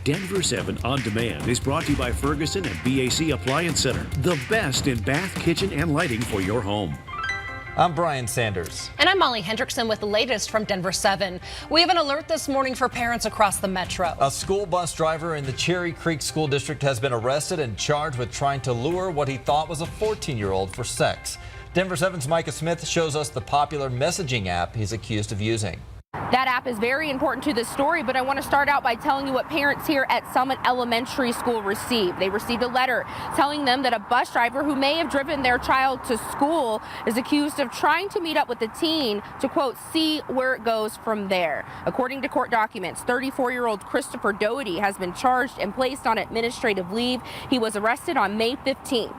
Denver 7 On Demand is brought to you by Ferguson and BAC Appliance Center, the best in bath, kitchen, and lighting for your home. I'm Brian Sanders. And I'm Molly Hendrickson with the latest from Denver 7. We have an alert this morning for parents across the metro. A school bus driver in the Cherry Creek School District has been arrested and charged with trying to lure what he thought was a 14-year-old for sex. Denver 7's Micah Smith shows us the popular messaging app he's accused of using. That app is very important to this story, but I want to start out by telling you what parents here at Summit Elementary School received. They received a letter telling them that a bus driver who may have driven their child to school is accused of trying to meet up with the teen to, quote, see where it goes from there. According to court documents, 34-year-old Christopher Doty has been charged and placed on administrative leave. He was arrested on May 15th.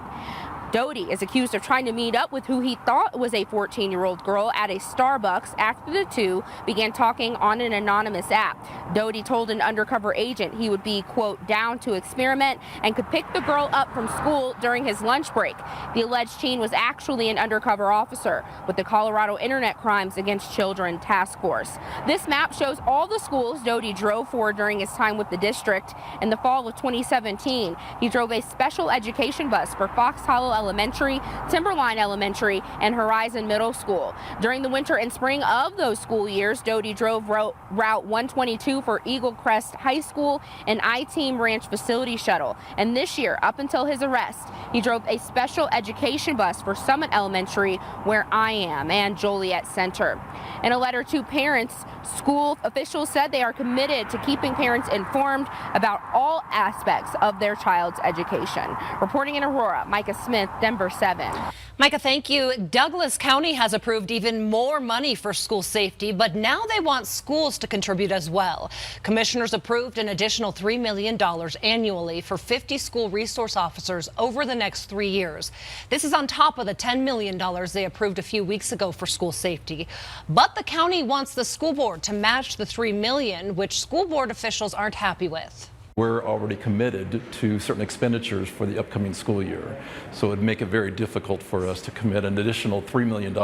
Doty is accused of trying to meet up with who he thought was a 14-year-old girl at a Starbucks after the two began talking on an anonymous app. Doty told an undercover agent he would be, quote, down to experiment and could pick the girl up from school during his lunch break. The alleged teen was actually an undercover officer with the Colorado Internet Crimes Against Children Task Force. This map shows all the schools Doty drove for during his time with the district. In the fall of 2017, he drove a special education bus for Fox Hollow Elementary, Timberline Elementary, and Horizon Middle School. During the winter and spring of those school years, Doty drove Route 122 for Eagle Crest High School and I-Team Ranch Facility Shuttle. And this year, up until his arrest, he drove a special education bus for Summit Elementary, where I am, and Joliet Center. In a letter to parents, school officials said they are committed to keeping parents informed about all aspects of their child's education. Reporting in Aurora, Micah Smith, Denver 7. Micah, thank you. Douglas County has approved even more money for school safety, but now they want schools to contribute as well. Commissioners approved an additional $3 million annually for 50 school resource officers over the next 3 years. This is on top of the $10 million they approved a few weeks ago for school safety. But the county wants the school board to match the $3 million, which school board officials aren't happy with. We're already committed to certain expenditures for the upcoming school year, so it would make it very difficult for us to commit an additional $3 million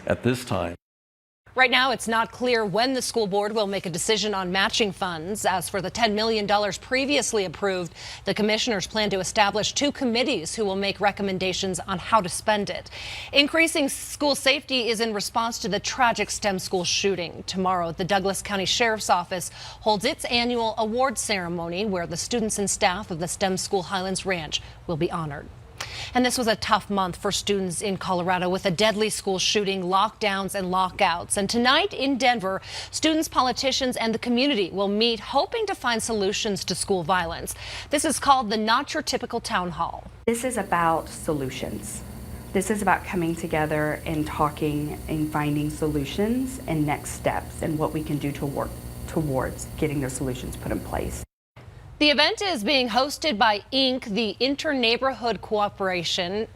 at this time. Right now, it's not clear when the school board will make a decision on matching funds. As for the $10 million previously approved, the commissioners plan to establish 2 committees who will make recommendations on how to spend it. Increasing school safety is in response to the tragic STEM school shooting. Tomorrow, the Douglas County Sheriff's Office holds its annual award ceremony where the students and staff of the STEM School Highlands Ranch will be honored. And this was a tough month for students in Colorado with a deadly school shooting, lockdowns and lockouts. And tonight in Denver, students, politicians and the community will meet hoping to find solutions to school violence. This is called the Not Your Typical Town Hall. This is about solutions. This is about coming together and talking and finding solutions and next steps and what we can do to work towards getting those solutions put in place. The event is being hosted by INC, the Inter-Neighborhood Cooperation.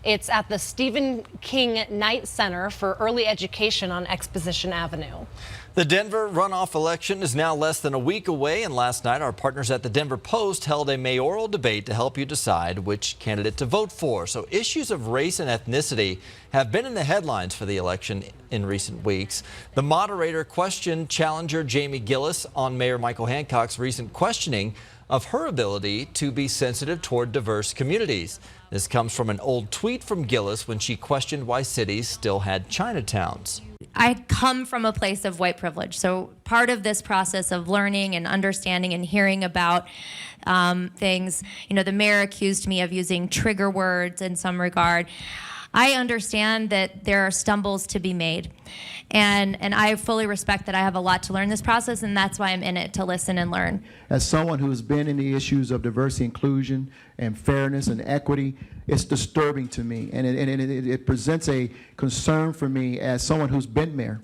It's at the Stephen King Knight Center for Early Education on Exposition Avenue. The Denver runoff election is now less than a week away, and last night our partners at the Denver Post held a mayoral debate to help you decide which candidate to vote for. So issues of race and ethnicity have been in the headlines for the election in recent weeks. The moderator questioned challenger Jamie Gillis on Mayor Michael Hancock's recent questioning of her ability to be sensitive toward diverse communities. This comes from an old tweet from Gillis when she questioned why cities still had Chinatowns. I come from a place of white privilege, so part of this process of learning and understanding and hearing about things, the mayor accused me of using trigger words in some regard. I understand that there are stumbles to be made, and I fully respect that I have a lot to learn this process, and that's why I'm in it, to listen and learn. As someone who has been in the issues of diversity, inclusion, and fairness and equity, it's disturbing to me, and it presents a concern for me as someone who's been mayor.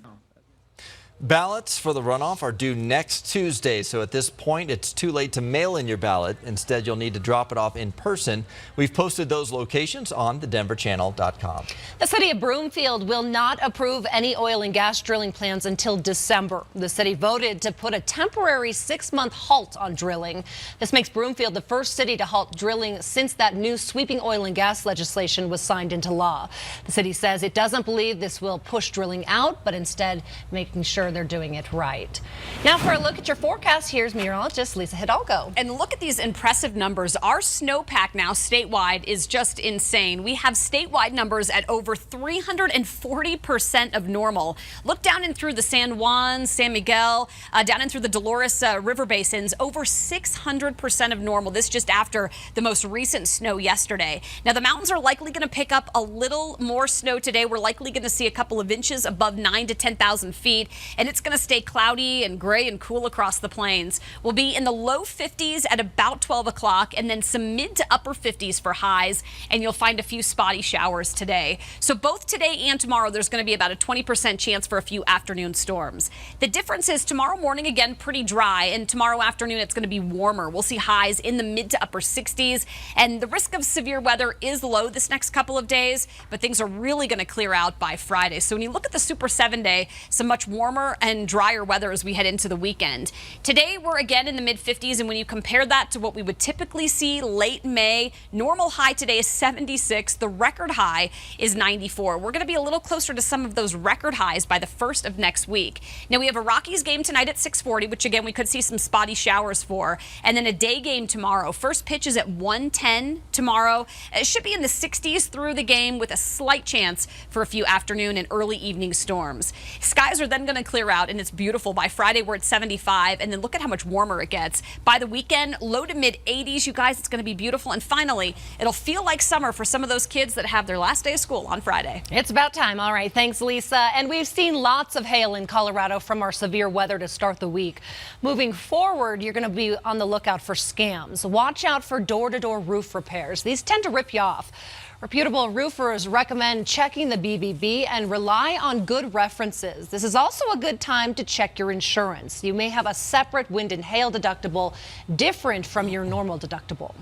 Ballots for the runoff are due next Tuesday, so at this point it's too late to mail in your ballot. Instead, you'll need to drop it off in person. We've posted those locations on thedenverchannel.com. The city of Broomfield will not approve any oil and gas drilling plans until December. The city voted to put a temporary 6-month halt on drilling. This makes Broomfield the first city to halt drilling since that new sweeping oil and gas legislation was signed into law. The city says it doesn't believe this will push drilling out, but instead making sure sure they're doing it right. Now for a look at your forecast, here's meteorologist Lisa Hidalgo. And look at these impressive numbers. Our snowpack now statewide is just insane. We have statewide numbers at over 340% of normal. Look down in through the San Juan, San Miguel, down in through the Dolores River basins, over 600% of normal. This just after the most recent snow yesterday. Now the mountains are likely going to pick up a little more snow today. We're likely going to see a couple of inches above 9,000 to 10,000 feet, and it's going to stay cloudy and gray and cool across the plains. We'll be in the low 50s at about 12 o'clock, and then some mid to upper 50s for highs, and you'll find a few spotty showers today. So both today and tomorrow, there's going to be about a 20% chance for a few afternoon storms. The difference is tomorrow morning, again, pretty dry, and tomorrow afternoon, it's going to be warmer. We'll see highs in the mid to upper 60s, and the risk of severe weather is low this next couple of days, but things are really going to clear out by Friday. So when you look at the Super 7-day, some much warmer and drier weather as we head into the weekend. Today, we're again in the mid 50s, and when you compare that to what we would typically see late May, normal high today is 76. The record high is 94. We're going to be a little closer to some of those record highs by the first of next week. Now, we have a Rockies game tonight at 6:40, which again, we could see some spotty showers for, and then a day game tomorrow. First pitch is at 1:10 tomorrow. It should be in the 60s through the game with a slight chance for a few afternoon and early evening storms. Skies are then going to clear out, and it's beautiful. By Friday, we're at 75, and then look at how much warmer it gets. By the weekend, low to mid 80s, you guys, it's going to be beautiful. And finally, it'll feel like summer for some of those kids that have their last day of school on Friday. It's about time. All right. Thanks, Lisa. And we've seen lots of hail in Colorado from our severe weather to start the week. Moving forward, you're going to be on the lookout for scams. Watch out for door-to-door roof repairs. These tend to rip you off. Reputable roofers recommend checking the BBB and rely on good references. This is also a good time to check your insurance. You may have a separate wind and hail deductible different from your normal deductible.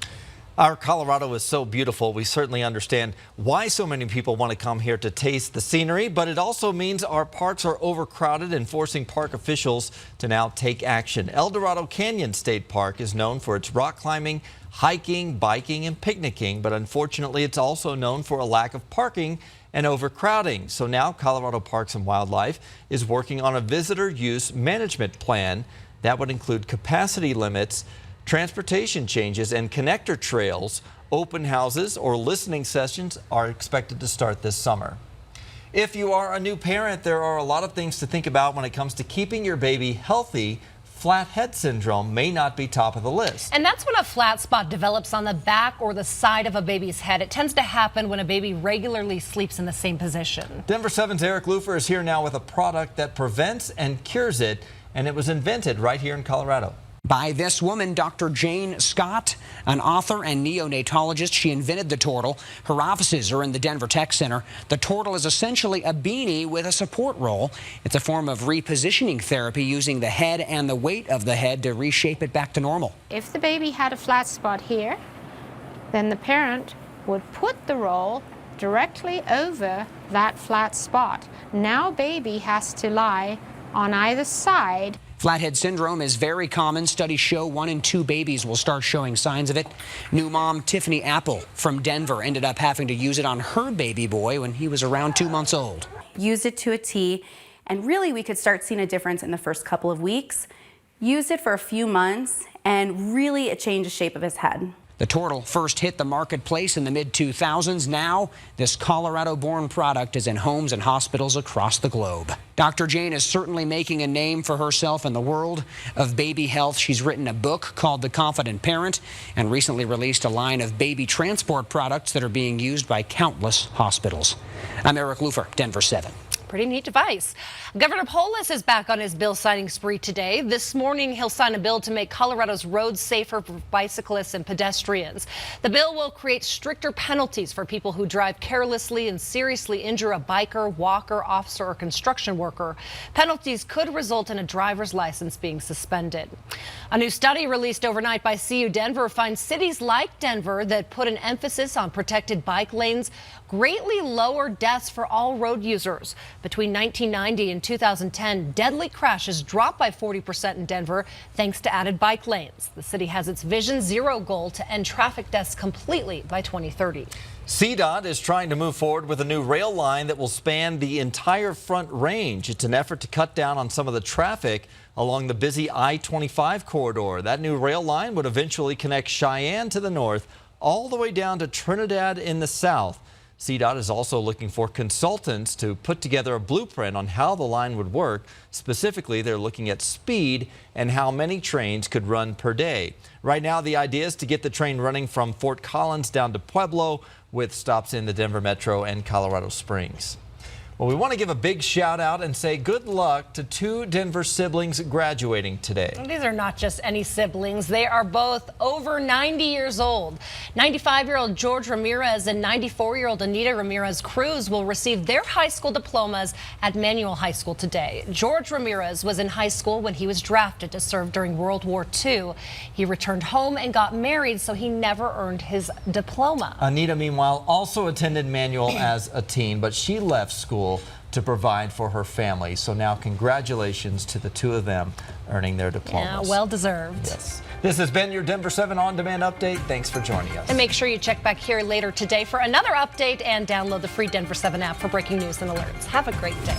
Our Colorado is so beautiful. We certainly understand why so many people want to come here to taste the scenery, but it also means our parks are overcrowded and forcing park officials to now take action. El Dorado Canyon State Park is known for its rock climbing, hiking, biking, and picnicking, but unfortunately it's also known for a lack of parking and overcrowding. So now Colorado Parks and Wildlife is working on a visitor use management plan that would include capacity limits, transportation changes, and connector trails. Open houses or listening sessions are expected to start this summer. If you are a new parent, there are a lot of things to think about when it comes to keeping your baby healthy. Flat head syndrome may not be top of the list. And that's when a flat spot develops on the back or the side of a baby's head. It tends to happen when a baby regularly sleeps in the same position. Denver 7's Eric Lufer is here now with a product that prevents and cures it, and it was invented right here in Colorado. By this woman, Dr. Jane Scott, an author and neonatologist. She invented the Tortle. Her offices are in the Denver Tech Center. The Tortle is essentially a beanie with a support roll. It's a form of repositioning therapy using the head and the weight of the head to reshape it back to normal. If the baby had a flat spot here, then the parent would put the roll directly over that flat spot. Now baby has to lie on either side. Flathead syndrome is very common. Studies show 1 in 2 babies will start showing signs of it. New mom Tiffany Apple from Denver ended up having to use it on her baby boy when he was around 2 months old. Used it to a T, and really we could start seeing a difference in the first couple of weeks. Used it for a few months, and really it changed the shape of his head. The Tortle first hit the marketplace in the mid-2000s. Now, this Colorado-born product is in homes and hospitals across the globe. Dr. Jane is certainly making a name for herself in the world of baby health. She's written a book called The Confident Parent and recently released a line of baby transport products that are being used by countless hospitals. I'm Eric Lufer, Denver 7. Pretty neat device. Governor Polis is back on his bill signing spree today. This morning, he'll sign a bill to make Colorado's roads safer for bicyclists and pedestrians. The bill will create stricter penalties for people who drive carelessly and seriously injure a biker, walker, officer, or construction worker. Penalties could result in a driver's license being suspended. A new study released overnight by CU Denver finds cities like Denver that put an emphasis on protected bike lanes greatly lower deaths for all road users. Between 1990 and 2010, deadly crashes dropped by 40% in Denver thanks to added bike lanes. The city has its Vision Zero goal to end traffic deaths completely by 2030. CDOT is trying to move forward with a new rail line that will span the entire Front Range. It's an effort to cut down on some of the traffic along the busy I-25 corridor. That new rail line would eventually connect Cheyenne to the north all the way down to Trinidad in the south. CDOT is also looking for consultants to put together a blueprint on how the line would work. Specifically, they're looking at speed and how many trains could run per day. Right now, the idea is to get the train running from Fort Collins down to Pueblo, with stops in the Denver Metro and Colorado Springs. Well, we want to give a big shout out and say good luck to two Denver siblings graduating today. These are not just any siblings. They are both over 90 years old. 95-year-old George Ramirez and 94-year-old Anita Ramirez Cruz will receive their high school diplomas at Manual High School today. George Ramirez was in high school when he was drafted to serve during World War II. He returned home and got married, so he never earned his diploma. Anita, meanwhile, also attended Manual as a teen, but she left school to provide for her family. So now congratulations to the two of them earning their diplomas. Yeah, well deserved. Yes. This has been your Denver 7 On Demand update. Thanks for joining us. And make sure you check back here later today for another update and download the free Denver 7 app for breaking news and alerts. Have a great day.